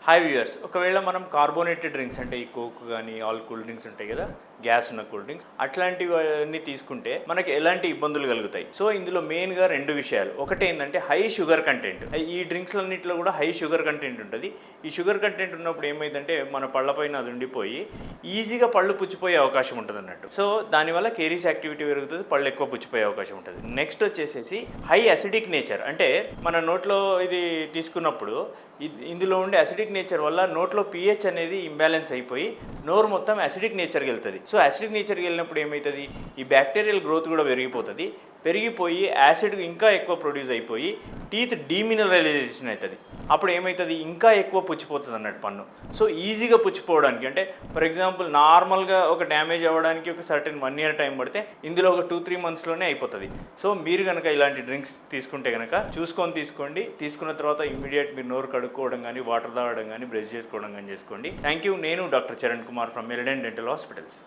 Hi viewers, ఒకవేళ మనం carbonated drinks అంటే ఈ కోక్ కానీ ఆల్ కూల్ డ్రింక్స్ ఉంటాయి కదా, గ్యాస్ ఉన్న కూల్ డ్రింక్స్ అట్లాంటివన్నీ తీసుకుంటే మనకి ఎలాంటి ఇబ్బందులు కలుగుతాయి. సో ఇందులో మెయిన్గా రెండు విషయాలు. ఒకటి ఏంటంటే హై షుగర్ కంటెంట్. ఈ డ్రింక్స్లన్నింటిలో కూడా హై షుగర్ కంటెంట్ ఉంటుంది. ఈ షుగర్ కంటెంట్ ఉన్నప్పుడు ఏమైందంటే మన పళ్ళపైన అది ఉండిపోయి ఈజీగా పళ్ళు పుచ్చిపోయే అవకాశం ఉంటుంది అన్నట్టు. సో దానివల్ల కేరీస్ యాక్టివిటీ పెరుగుతుంది, పళ్ళు ఎక్కువ పుచ్చిపోయే అవకాశం ఉంటుంది. నెక్స్ట్ వచ్చేసేసి హై అసిడిక్ నేచర్. అంటే మన నోట్లో ఇది తీసుకున్నప్పుడు ఇందులో ఉండే అసిడిక్ నేచర్ వల్ల నోట్లో pH అనేది ఇంబ్యాలెన్స్ అయిపోయి నోరు మొత్తం అసిడిక్ నేచర్కి వెళ్తుంది. సో అసిడిక్ నేచర్కి వెళ్ళినప్పుడు ఏమవుతుంది, ఈ బ్యాక్టీరియల్ గ్రోత్ కూడా పెరిగిపోయి యాసిడ్ ఇంకా ఎక్కువ ప్రొడ్యూస్ అయిపోయి టీత్ డీమినరలైజేషన్ అవుతుంది. అప్పుడు ఏమవుతుంది, ఇంకా ఎక్కువ పుచ్చిపోతుంది అన్నట్టు పన్ను. సో ఈజీగా పుచ్చిపోవడానికి, అంటే ఫర్ ఎగ్జాంపుల్ నార్మల్గా ఒక డ్యామేజ్ అవ్వడానికి ఒక సర్టెన్ 1 year టైం పడితే ఇందులో ఒక 2-3 monthsలోనే అయిపోతుంది. సో మీరు కనుక ఇలాంటి డ్రింక్స్ తీసుకుంటే కనుక చూసుకొని తీసుకోండి. తీసుకున్న తర్వాత ఇమ్మీడియట్ మీరు నోరు కడుక్కోవడం కానీ, వాటర్ తాగడం కానీ, బ్రష్ చేసుకోవడం కానీ చేసుకోండి. Thank you. నేను doctor Charan Kumar from Meridian dental hospitals.